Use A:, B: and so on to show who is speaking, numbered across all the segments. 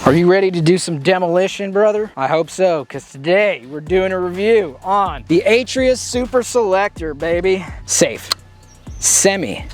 A: Are you ready to do some demolition, brother? I hope so, because today we're doing a review on the Aves Super Selector, baby. Safe, semi,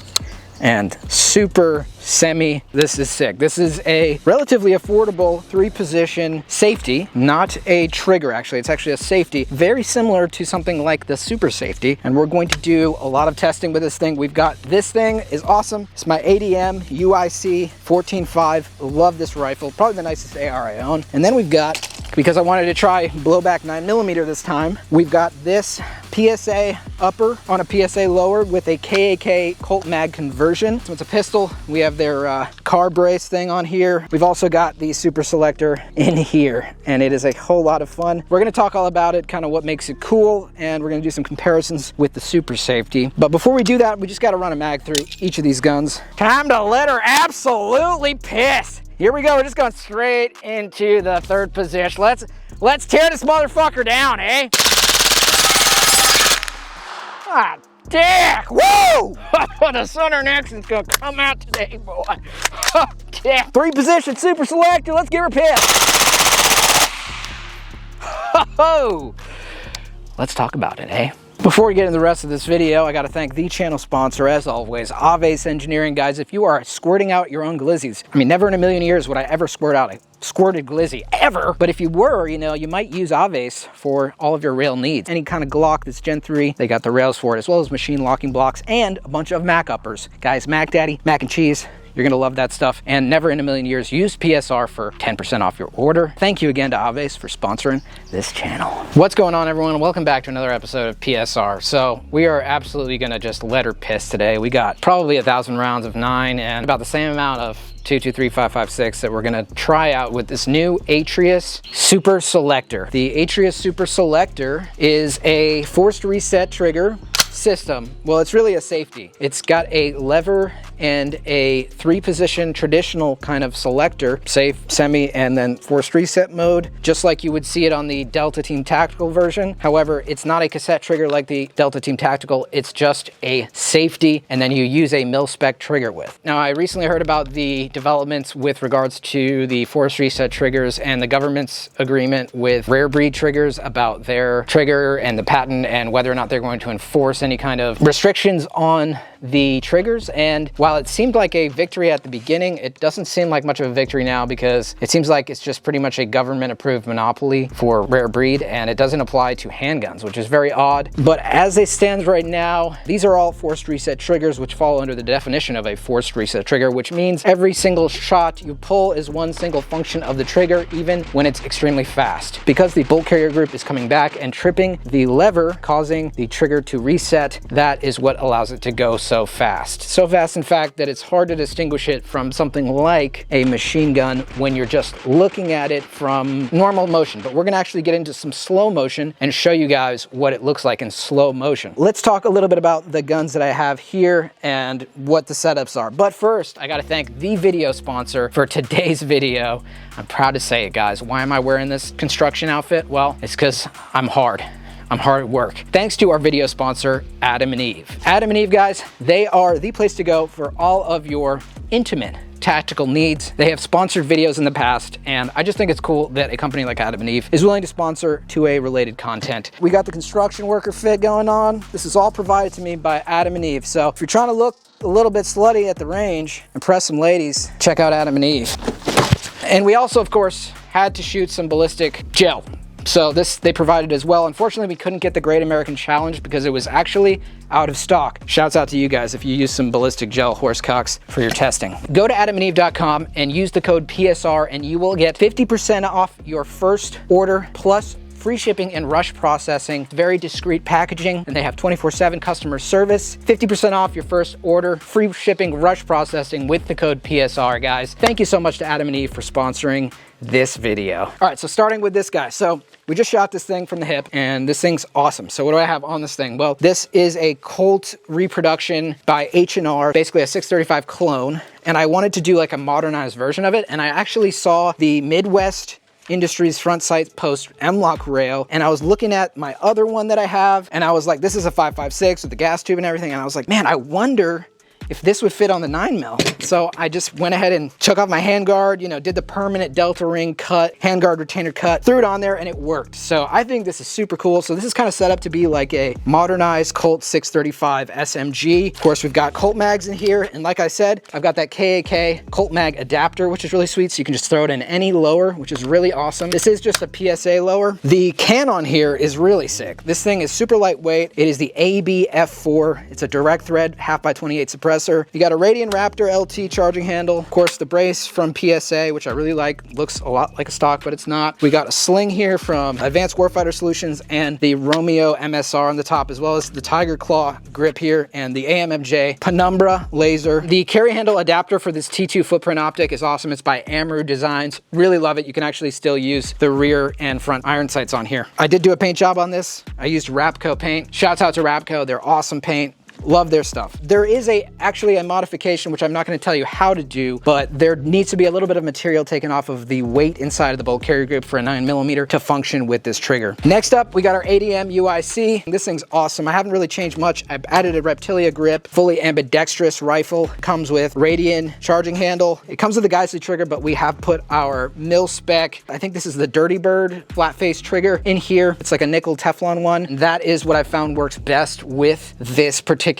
A: and super semi. This is sick. This is a relatively affordable 3-position safety, not a trigger actually. It's actually a safety, very similar to something like the Super Safety. And we're going to do a lot of testing with this thing. We've got, this thing is awesome. It's my ADM UIC 14.5. Love this rifle. Probably the nicest AR I own. And then we've got, because I wanted to try blowback 9mm this time, we've got this PSA upper on a PSA lower with a KAK Colt mag conversion. So it's a pistol. We have their car brace thing on here. We've also got the Super Selector in here, and it is a whole lot of fun. We're gonna talk all about it, kind of what makes it cool, and we're gonna do some comparisons with the Super Safety. But before we do that, we just gotta run a mag through each of these guns. Time to let her absolutely piss. Here we go, we're just going straight into the 3rd position. Let's tear this motherfucker down, eh? Ah, dick! Woo! The Southern accent's gonna come out today, boy. Oh, yeah. 3-position Super Selector, let's give her pissed. Oh, let's talk about it, eh? Before we get into the rest of this video, I gotta thank the channel sponsor, as always, Aves Engineering. Guys, if you are squirting out your own glizzies, I mean, never in a million years would I ever squirt out a squirted glizzy, ever. But if you were, you know, you might use Aves for all of your rail needs. Any kind of Glock that's Gen 3, they got the rails for it, as well as machine locking blocks and a bunch of Mac uppers. Guys, Mac Daddy, mac and cheese. You're gonna love that stuff. And never in a million years, use PSR for 10% off your order. Thank you again to Aves for sponsoring this channel. What's going on, everyone? Welcome back to another episode of PSR. So we are absolutely gonna just let her piss today. We got probably 1,000 rounds of 9 and about the same amount of 223, 5.56 that we're gonna try out with this new Aves Super Selector. The Aves Super Selector is a forced reset trigger system. Well, it's really a safety. It's got a lever and a 3-position traditional kind of selector, safe, semi, and then forced reset mode, just like you would see it on the Delta Team Tactical version. However, it's not a cassette trigger like the Delta Team Tactical. It's just a safety, and then you use a mil-spec trigger with. Now, I recently heard about the developments with regards to the forced reset triggers and the government's agreement with rare breed triggers about their trigger and the patent and whether or not they're going to enforce any kind of restrictions on the triggers. And while it seemed like a victory at the beginning, it doesn't seem like much of a victory now, because it seems like it's just pretty much a government approved monopoly for rare breed, and it doesn't apply to handguns, which is very odd. But as it stands right now, these are all forced reset triggers, which fall under the definition of a forced reset trigger, which means every single shot you pull is one single function of the trigger, even when it's extremely fast. Because the bolt carrier group is coming back and tripping the lever, causing the trigger to reset, that is what allows it to go so fast. So fast, in fact, that it's hard to distinguish it from something like a machine gun when you're just looking at it from normal motion. But we're gonna actually get into some slow motion and show you guys what it looks like in slow motion. Let's talk a little bit about the guns that I have here and what the setups are. But first, I gotta thank the video sponsor for today's video. I'm proud to say it, guys. Why am I wearing this construction outfit? Well, it's because I'm hard. I'm hard at work. Thanks to our video sponsor, Adam and Eve. Adam and Eve, guys, they are the place to go for all of your intimate tactical needs. They have sponsored videos in the past, and I just think it's cool that a company like Adam and Eve is willing to sponsor 2A related content. We got the construction worker fit going on. This is all provided to me by Adam and Eve. So if you're trying to look a little bit slutty at the range, impress some ladies, check out Adam and Eve. And we also, of course, had to shoot some ballistic gel. So this they provided as well. Unfortunately, we couldn't get the Great American Challenge because it was actually out of stock. Shouts out to you guys if you use some ballistic gel horse cocks for your testing. Go to adamandeve.com and use the code PSR and you will get 50% off your first order plus free shipping and rush processing, very discreet packaging, and they have 24/7 customer service. 50% off your first order, free shipping, rush processing with the code PSR, guys. Thank you so much to Adam and Eve for sponsoring this video. All right, so starting with this guy. So we just shot this thing from the hip, and this thing's awesome. So what do I have on this thing? Well, this is a Colt reproduction by H&R, basically a 635 clone, and I wanted to do like a modernized version of it, and I actually saw the Midwest Industries front sight post M-LOK rail, and I was looking at my other one that I have, and I was like, this is a 5.56 with the gas tube and everything, and I was like, man, I wonder if this would fit on the 9mm. So I just went ahead and took off my handguard, you know, did the permanent Delta ring cut, handguard retainer cut, threw it on there and it worked. So I think this is super cool. So this is kind of set up to be like a modernized Colt 635 SMG. Of course, we've got Colt mags in here. And like I said, I've got that KAK Colt mag adapter, which is really sweet. So you can just throw it in any lower, which is really awesome. This is just a PSA lower. The can on here is really sick. This thing is super lightweight. It is the ABF4. It's a direct thread 1/2x28 suppressor. You got a Radian Raptor LT charging handle. Of course, the brace from PSA, which I really like. Looks a lot like a stock, but it's not. We got a sling here from Advanced Warfighter Solutions and the Romeo MSR on the top, as well as the Tiger Claw grip here and the AMMJ Penumbra laser. The carry handle adapter for this T2 footprint optic is awesome. It's by Amaru Designs. Really love it. You can actually still use the rear and front iron sights on here. I did do a paint job on this. I used Rapco paint. Shouts out to Rapco. They're awesome paint. Love their stuff. There is actually a modification, which I'm not going to tell you how to do, but there needs to be a little bit of material taken off of the weight inside of the bolt carrier group for a 9mm to function with this trigger. Next up, we got our ADM UIC. This thing's awesome. I haven't really changed much. I've added a Reptilia grip, fully ambidextrous rifle. Comes with Radian charging handle. It comes with the Geisley trigger, but we have put our mil-spec, I think this is the Dirty Bird flat face trigger in here. It's like a nickel Teflon one. And that is what I found works best with this particular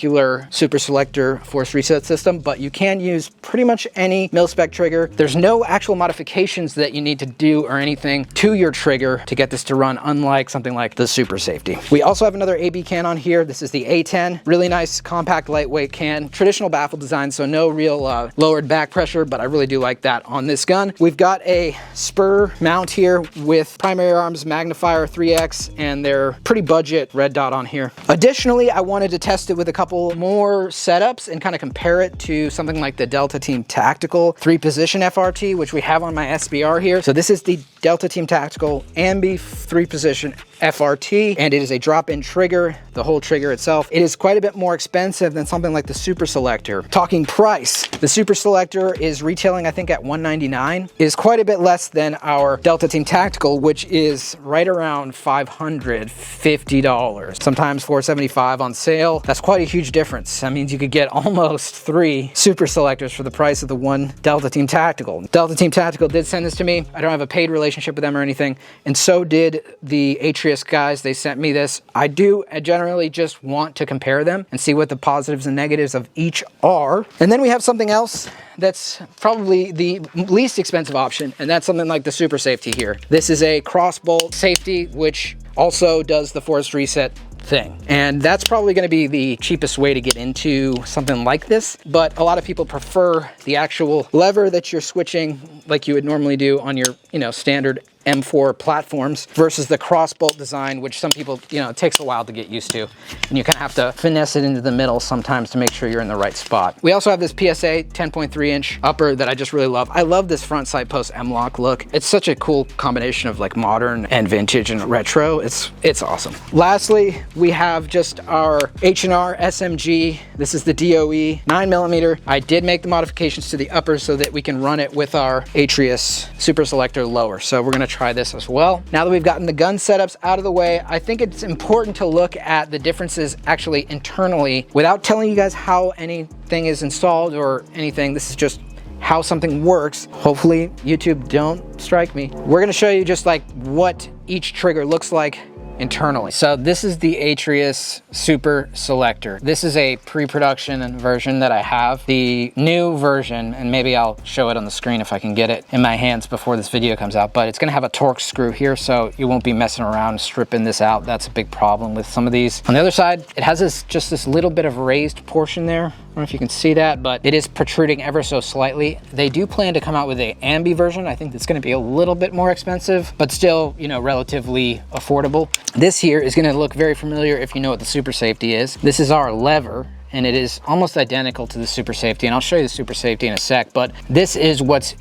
A: super selector force reset system, but you can use pretty much any mil-spec trigger. There's no actual modifications that you need to do or anything to your trigger to get this to run, unlike something like the Super Safety. We also have another AB can on here. This is the A10. Really nice, compact, lightweight can. Traditional baffle design, so no real lowered back pressure, but I really do like that on this gun. We've got a spur mount here with primary arms magnifier 3X and their pretty budget red dot on here. Additionally, I wanted to test it with a couple more setups and kind of compare it to something like the Delta Team Tactical 3-position FRT, which we have on my SBR here. So this is the Delta Team Tactical Ambi 3-position FRT, and it is a drop-in trigger, the whole trigger itself. It is quite a bit more expensive than something like the Super Selector. Talking price, the Super Selector is retailing, I think, at $199. It is quite a bit less than our Delta Team Tactical, which is right around $550, sometimes $475 on sale. That's quite a huge difference. That means you could get almost 3 Super Selectors for the price of the one Delta Team Tactical. Delta Team Tactical did send this to me. I don't have a paid relationship with them or anything, and so did the Atrius guys. They sent me this. I do generally just want to compare them and see what the positives and negatives of each are. And then we have something else that's probably the least expensive option, and that's something like the Super Safety here. This is a cross bolt safety, which also does the force reset thing. And that's probably going to be the cheapest way to get into something like this, but a lot of people prefer the actual lever that you're switching like you would normally do on your, standard M4 platforms versus the cross bolt design, which some people, it takes a while to get used to. And you kind of have to finesse it into the middle sometimes to make sure you're in the right spot. We also have this PSA 10.3-inch upper that I just really love. I love this front sight post M-lock look. It's such a cool combination of like modern and vintage and retro. It's awesome. Lastly, we have just our H&R SMG. This is the DOE 9mm. I did make the modifications to the upper so that we can run it with our Atrius Super Selector lower. So we're going to try this as well. Now that we've gotten the gun setups out of the way, I think it's important to look at the differences actually internally without telling you guys how anything is installed or anything. This is just how something works. Hopefully YouTube don't strike me. We're going to show you just like what each trigger looks like internally. So this is the Atrius Super Selector. This is a pre-production version that I have. The new version, and maybe I'll show it on the screen if I can get it in my hands before this video comes out, but it's gonna have a Torx screw here, so you won't be messing around stripping this out. That's a big problem with some of these. On the other side, it has just this little bit of raised portion there. I don't know if you can see that, but it is protruding ever so slightly. They do plan to come out with a Ambi version. I think it's gonna be a little bit more expensive, but still, relatively affordable. This here is gonna look very familiar if you know what the Super Safety is. This is our lever, and it is almost identical to the Super Safety, and I'll show you the Super Safety in a sec, but this is what's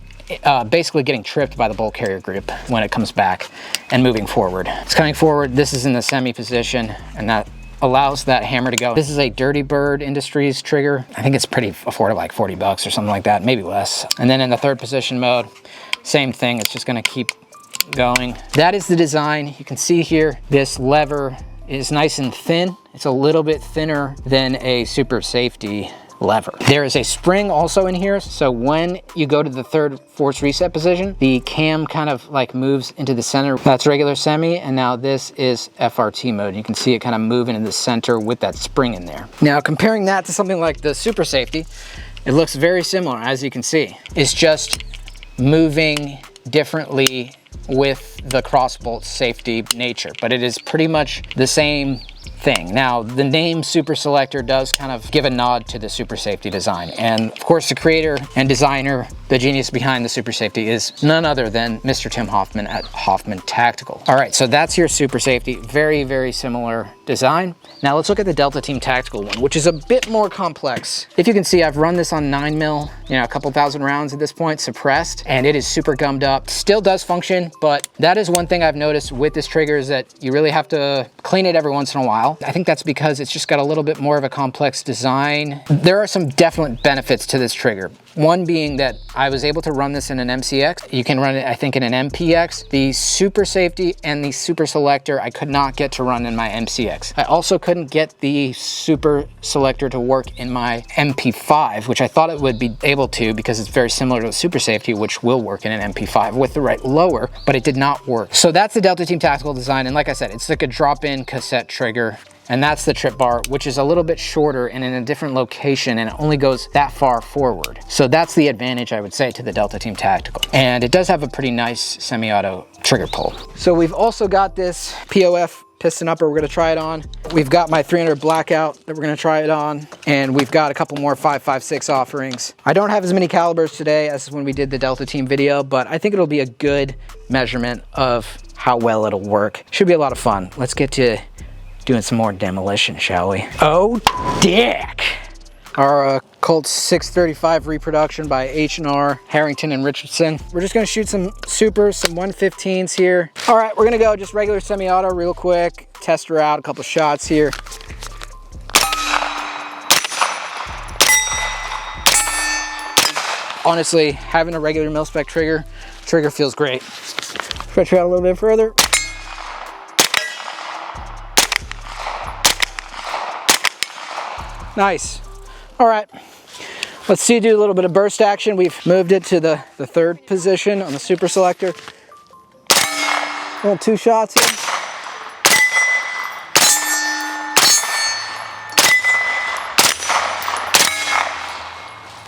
A: basically getting tripped by the bolt carrier grip when it comes back and moving forward. It's coming forward, this is in the semi position, and that allows that hammer to go. This is a Dirty Bird Industries trigger. I think it's pretty affordable, like 40 bucks or something like that, maybe less. And then in the third position mode, same thing, it's just gonna keep going. That is the design. You can see here, this lever is nice and thin. It's a little bit thinner than a Super Safety lever. There is a spring also in here, so when you go to the third force reset position, the cam kind of like moves into the center. That's regular semi, and now this is FRT mode. You can see it kind of moving in the center with that spring in there. Now comparing that to something like the Super Safety, it looks very similar, as you can see. It's just moving differently with the crossbolt safety nature, but it is pretty much the same thing. Now, the name Super Selector does kind of give a nod to the Super Safety design. And of course, the creator and designer, the genius behind the Super Safety, is none other than Mr. Tim Hoffman at Hoffman Tactical. All right, so that's your Super Safety. Very, very similar design. Now let's look at the Delta Team Tactical one, which is a bit more complex. If you can see, I've run this on 9mm, a couple thousand rounds at this point, suppressed, and it is super gummed up. Still does function, but that is one thing I've noticed with this trigger is that you really have to clean it every once in a while. I think that's because it's just got a little bit more of a complex design. There are some definite benefits to this trigger. One being that I was able to run this in an MCX. You can run it, I think, in an MPX. The Super Safety and the Super Selector, I could not get to run in my MCX. I also couldn't get the Super Selector to work in my MP5, which I thought it would be able to because it's very similar to the Super Safety, which will work in an MP5 with the right lower, but it did not work. So that's the Delta Team Tactical design. And like I said, it's like a drop-in cassette trigger. And that's the trip bar, which is a little bit shorter and in a different location, and it only goes that far forward. So that's the advantage, I would say, to the Delta Team Tactical. And it does have a pretty nice semi-auto trigger pull. So we've also got this POF Piston Upper we're gonna try it on. We've got my 300 Blackout that we're gonna try it on. And we've got a couple more 5.56 offerings. I don't have as many calibers today as when we did the Delta Team video, but I think it'll be a good measurement of how well it'll work. Should be a lot of fun. Let's get to doing some more demolition, shall we? Oh, dick! Our Colts 635 reproduction by H&R, Harrington and Richardson. We're just gonna shoot some supers, some 115s here. All right, we're gonna go just regular semi-auto real quick, test her out, a couple shots here. Honestly, having a regular mil-spec trigger feels great. Stretch her out a little bit further. Nice. All right, let's see, do a little bit of burst action. We've moved it to the third position on the Super Selector. Little 2 shots here.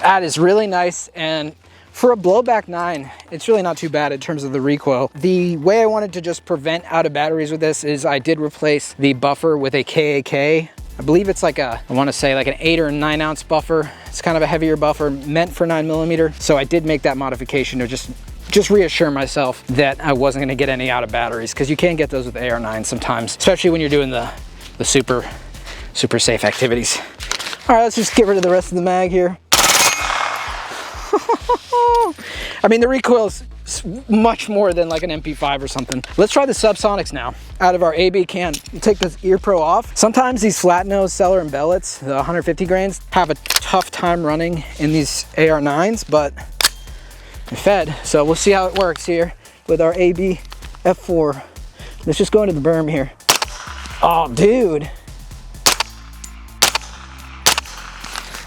A: That is really nice, and for a blowback 9, it's really not too bad in terms of the recoil. The way I wanted to just prevent out of batteries with this is I did replace the buffer with a KAK. I believe it's like I want to say like an 8 or 9 ounce buffer. It's kind of a heavier buffer meant for 9mm. So I did make that modification to just reassure myself that I wasn't going to get any out of batteries, because you can get those with AR9 sometimes, especially when you're doing the super safe activities. All right, let's just get rid of the rest of the mag here. I mean, the recoil is much more than like an MP5 or something. Let's try the subsonics now. Out of our AB can, you take this ear pro off. Sometimes these flat nose Seller and Bellets, the 150 grains, have a tough time running in these AR9s, but they're fed. So we'll see how it works here with our AB F4. Let's just go into the berm here. Oh, dude.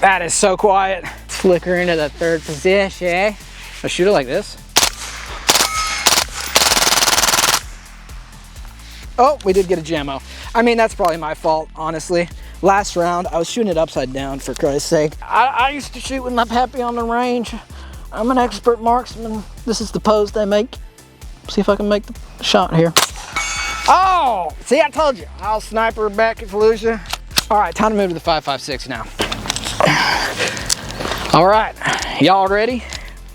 A: That is so quiet. Flicker into the third position. I shoot it like this. Oh, we did get a jammo. I mean, that's probably my fault, honestly. Last round, I was shooting it upside down, for Christ's sake. I used to shoot with my pappy on the range. I'm an expert marksman. This is the pose they make. See if I can make the shot here. Oh, see, I told you. I'll sniper back at Fallujah. All right, time to move to the 5.56 now. All right, y'all ready?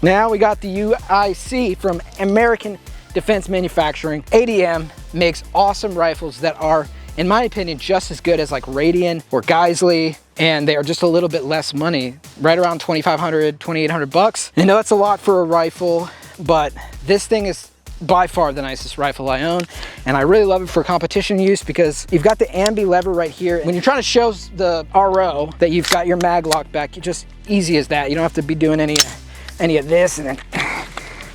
A: Now we got the UIC from American Defense Manufacturing. ADM makes awesome rifles that are, in my opinion, just as good as like Radian or Geisley, and they are just a little bit less money, right around 2,500, 2,800 bucks. I know that's a lot for a rifle, but this thing is by far the nicest rifle I own, and I really love it for competition use because you've got the ambi lever right here. When you're trying to show the RO that you've got your mag lock back, it's just easy as that. You don't have to be doing any of this and then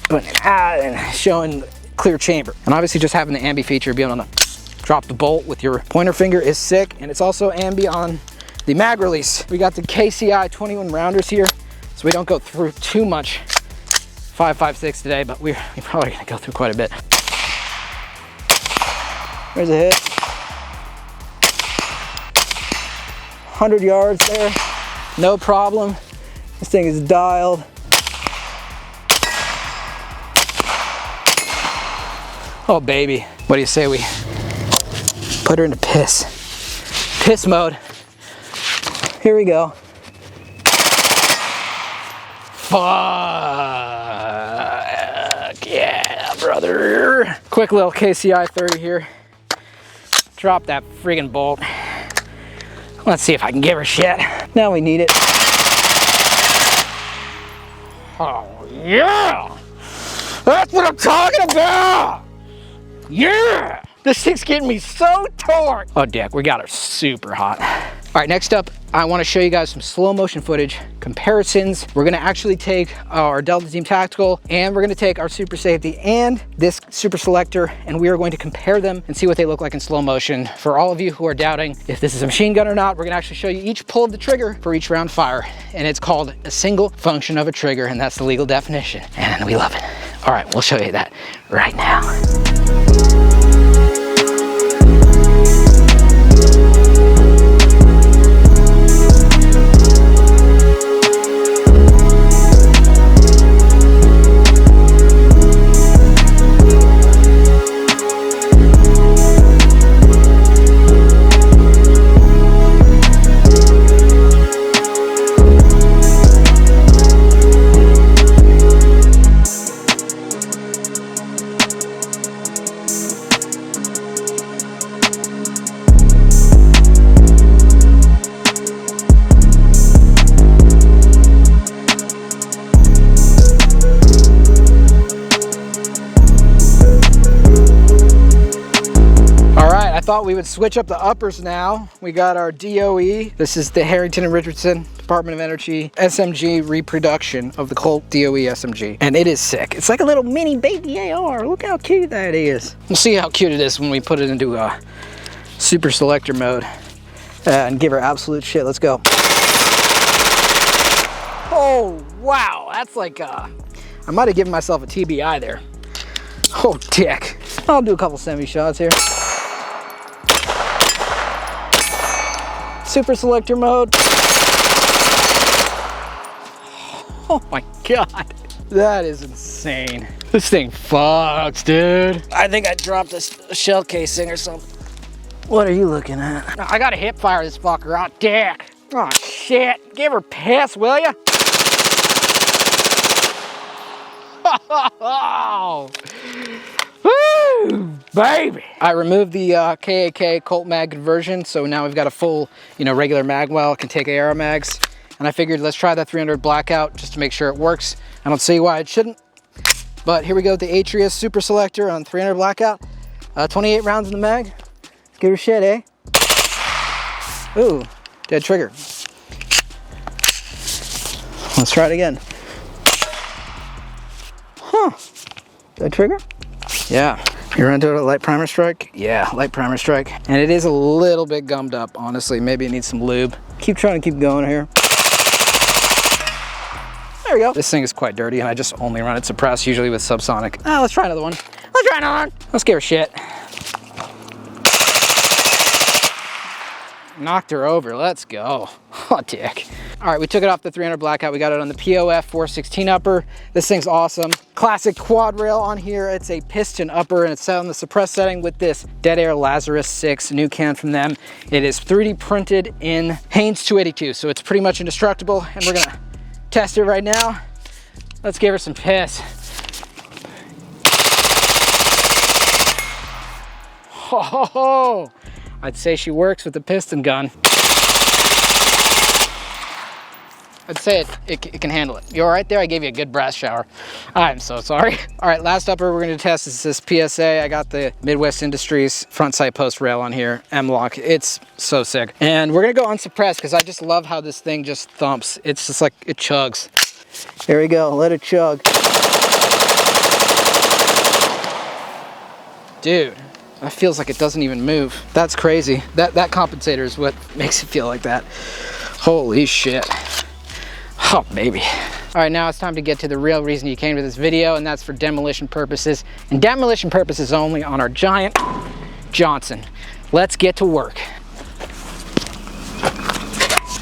A: putting it out and showing clear chamber. And obviously just having the ambi feature, being able to drop the bolt with your pointer finger is sick, and it's also ambi on the mag release. We got the KCI 21 rounders here, so we don't go through too much 5.56 today, but we're probably gonna go through quite a bit. There's a hit. 100 yards there, no problem. This thing is dialed. Oh baby, what do you say we put her into piss mode. Here we go. Fuck yeah, brother. Quick little KCI 30 here. Drop that friggin' bolt. Let's see if I can give her shit. Now we need it. Oh yeah! That's what I'm talking about! Yeah! This thing's getting me so torqued. Oh, dick, we got her super hot. All right, next up, I want to show you guys some slow motion footage comparisons. We're gonna actually take our Delta Team Tactical and we're gonna take our Super Safety and this Super Selector, and we are going to compare them and see what they look like in slow motion. For all of you who are doubting if this is a machine gun or not, we're gonna actually show you each pull of the trigger for each round fire. And it's called a single function of a trigger, and that's the legal definition. And we love it. All right, we'll show you that right now. Thought we would switch up the uppers now. We got our DOE. This is the Harrington and Richardson Department of Energy SMG reproduction of the Colt DOE SMG. And it is sick. It's like a little mini baby AR. Look how cute that is. We'll see how cute it is when we put it into a Super Selector mode and give her absolute shit. Let's go. Oh, wow. That's like, I might have given myself a TBI there. Oh, dick. I'll do a couple semi shots here. Super Selector mode. Oh my God, that is insane. This thing fucks, dude. I think I dropped a shell casing or something. What are you looking at? I gotta hip fire this fucker. Oh, dick. Oh, shit. Give her piss, will ya? Oh. Woo, baby. I removed the KAK Colt mag conversion, so now we've got a full, regular mag well. It can take AR mags. And I figured let's try that 300 blackout just to make sure it works. I don't see why it shouldn't. But here we go with the Atrius Super Selector on 300 blackout. 28 rounds in the mag. Let's give her shit, eh? Ooh, dead trigger. Let's try it again. Huh, dead trigger? Yeah. You run into a light primer strike? Yeah, light primer strike. And it is a little bit gummed up, honestly. Maybe it needs some lube. Keep trying to keep going here. There we go. This thing is quite dirty, and I just only run it suppressed, usually with subsonic. Let's try another one. Let's try another one. Let's give her shit. Knocked her over. Let's go. Oh, dick. All right, we took it off the 300 blackout. We got it on the POF 416 upper. This thing's awesome. Classic quad rail on here. It's a piston upper, and it's set on the suppressed setting with this Dead Air Lazarus 6 new can from them. It is 3D printed in Haynes 282, so it's pretty much indestructible, and we're gonna test it right now. Let's give her some piss. Oh, I'd say she works with the piston gun. I'd say it can handle it. You all right there? I gave you a good brass shower. I'm so sorry. All right, last upper we're gonna test is this PSA. I got the Midwest Industries front sight post rail on here, M-Lock. It's so sick. And we're gonna go unsuppressed because I just love how this thing just thumps. It's just like, it chugs. Here we go, let it chug. Dude, That feels like it doesn't even move. That's crazy. That compensator is what makes it feel like that. Holy shit. Oh, baby. All right, now it's time to get to the real reason you came to this video, and that's for demolition purposes. And demolition purposes only on our giant Johnson. Let's get to work.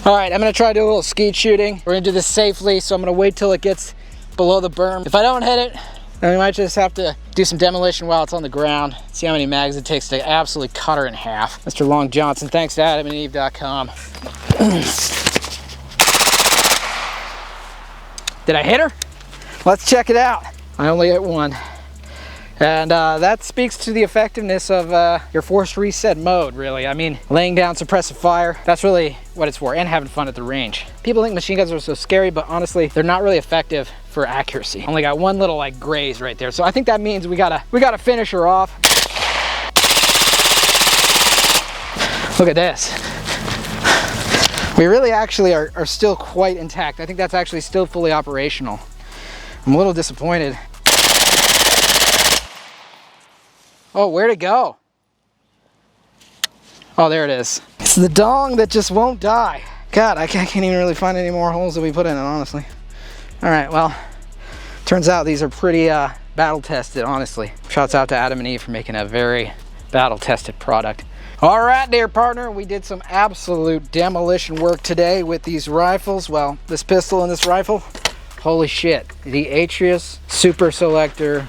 A: All right, I'm gonna try to do a little skeet shooting. We're gonna do this safely, so I'm gonna wait till it gets below the berm. If I don't hit it, then we might just have to do some demolition while it's on the ground. See how many mags it takes to absolutely cut her in half. Mr. Long Johnson, thanks to AdamandEve.com. Did I hit her? Let's check it out. I only hit one. And that speaks to the effectiveness of your forced reset mode, really. I mean, laying down suppressive fire, that's really what it's for, and having fun at the range. People think machine guns are so scary, but honestly, they're not really effective for accuracy. Only got one little like graze right there. So I think that means we gotta finish her off. Look at this. We really actually are still quite intact. I think that's actually still fully operational. I'm a little disappointed. Oh, where'd it go? Oh, there it is. It's the dong that just won't die. God, I can't even really find any more holes that we put in it, honestly. All right, well, turns out these are pretty battle tested, honestly. Shouts out to Adam and Eve for making a very battle tested product. All right, dear partner, we did some absolute demolition work today with these rifles. Well, this pistol and this rifle. Holy shit, the Aves Super Selector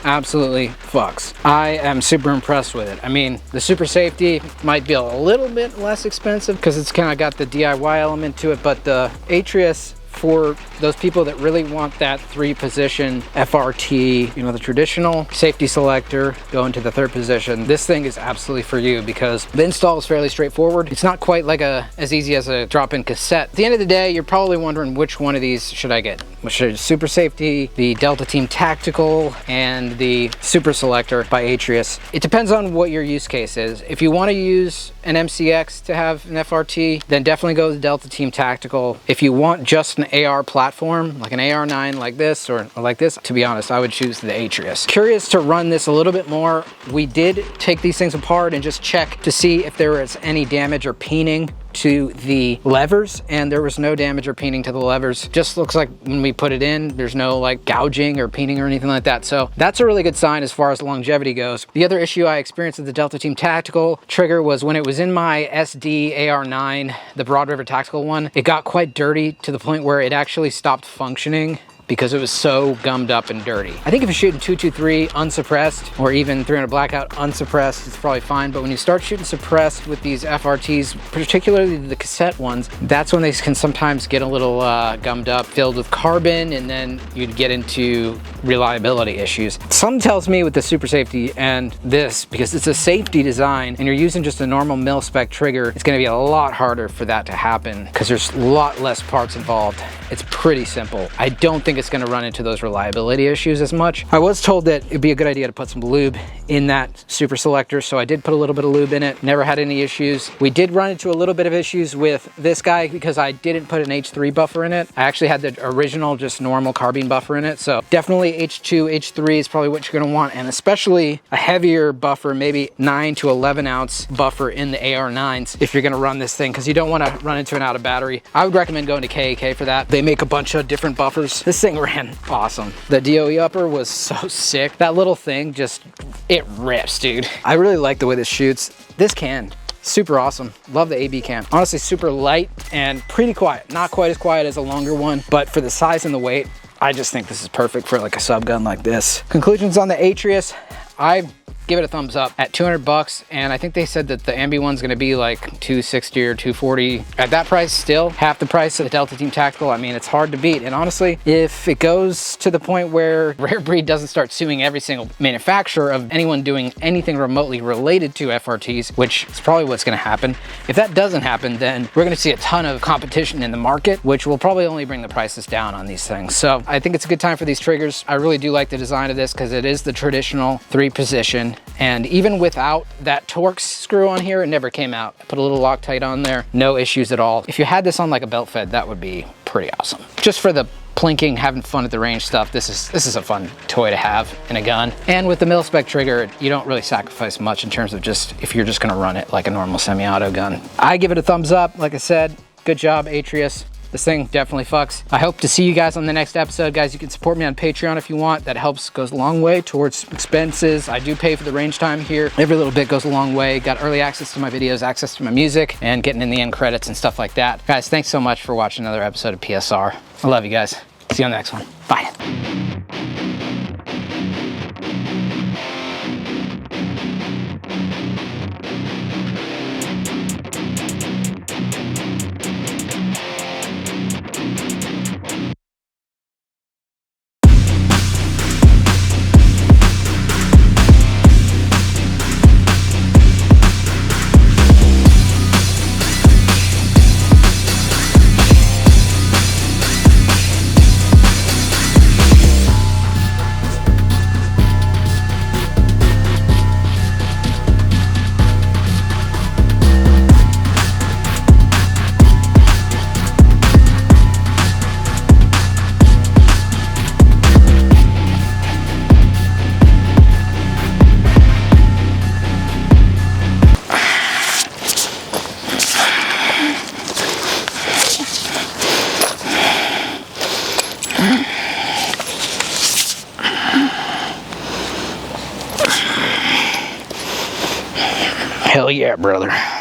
A: absolutely fucks. I am super impressed with it. I mean, the Super Safety might be a little bit less expensive because it's kind of got the DIY element to it, but the Aves, for those people that really want that 3-position FRT, you know, the traditional safety selector, go into the 3rd position, this thing is absolutely for you because the install is fairly straightforward. It's not quite like as easy as a drop-in cassette. At the end of the day, you're probably wondering which one of these should I get. Which is Super Safety, the Delta Team Tactical, and the Super Selector by Aves. It depends on what your use case is. If you want to use an MCX to have an FRT, then definitely go with the Delta Team Tactical. If you want just an AR platform, like an AR9 like this or like this, to be honest, I would choose the Aves. Curious to run this a little bit more. We did take these things apart and just check to see if there was any damage or peening to the levers, and there was no damage or peening to the levers. Just looks like when we put it in, there's no like gouging or peening or anything like that. So that's a really good sign as far as longevity goes. The other issue I experienced with the Delta Team Tactical trigger was when it was in my SD AR9, the Broad River Tactical one, it got quite dirty to the point where it actually stopped functioning because it was so gummed up and dirty. I think if you're shooting 223 unsuppressed, or even 300 blackout unsuppressed, it's probably fine. But when you start shooting suppressed with these FRTs, particularly the cassette ones, that's when they can sometimes get a little gummed up, filled with carbon, and then you'd get into reliability issues. Something tells me with the Super Safety and this, because it's a safety design and you're using just a normal mil-spec trigger, it's gonna be a lot harder for that to happen because there's a lot less parts involved. It's pretty simple. I don't think it's gonna run into those reliability issues as much. I was told that it'd be a good idea to put some lube in that Super Selector, so I did put a little bit of lube in it. Never had any issues. We did run into a little bit of issues with this guy because I didn't put an H3 buffer in it. I actually had the original, just normal carbine buffer in it. So definitely H2, H3 is probably what you're gonna want, and especially a heavier buffer, maybe 9 to 11 ounce buffer in the AR9s if you're gonna run this thing, because you don't wanna run into an out of battery. I would recommend going to KAK for that. They make a bunch of different buffers. This thing ran awesome. The DOE Upper was so sick. That little thing just, it rips, dude. I really like the way this shoots. This can, super awesome. Love the AB cam. Honestly, super light and pretty quiet. Not quite as quiet as a longer one, but for the size and the weight, I just think this is perfect for like a sub gun like this. Conclusions on the Atrius, I give it a thumbs up at 200 bucks, and I think they said that the Ambi one's gonna be like 260 or 240. At that price, still half the price of the Delta Team Tactical. I mean, it's hard to beat. And honestly, if it goes to the point where Rare Breed doesn't start suing every single manufacturer of anyone doing anything remotely related to FRTs, which is probably what's gonna happen, if that doesn't happen, then we're gonna see a ton of competition in the market, which will probably only bring the prices down on these things. So I think it's a good time for these triggers. I really do like the design of this because it is the traditional 3-position. And even without that Torx screw on here, it never came out. I put a little Loctite on there, no issues at all. If you had this on like a belt fed, that would be pretty awesome. Just for the plinking, having fun at the range stuff, this is a fun toy to have in a gun. And with the mil-spec trigger, you don't really sacrifice much in terms of just if you're just gonna run it like a normal semi-auto gun. I give it a thumbs up. Like I said, good job, Atrius. This thing definitely fucks. I hope to see you guys on the next episode. Guys, you can support me on Patreon if you want. That helps, goes a long way towards expenses. I do pay for the range time here. Every little bit goes a long way. Got early access to my videos, access to my music, and getting in the end credits and stuff like that. Guys, thanks so much for watching another episode of PSR. I love you guys. See you on the next one. Bye. Hell yeah, brother.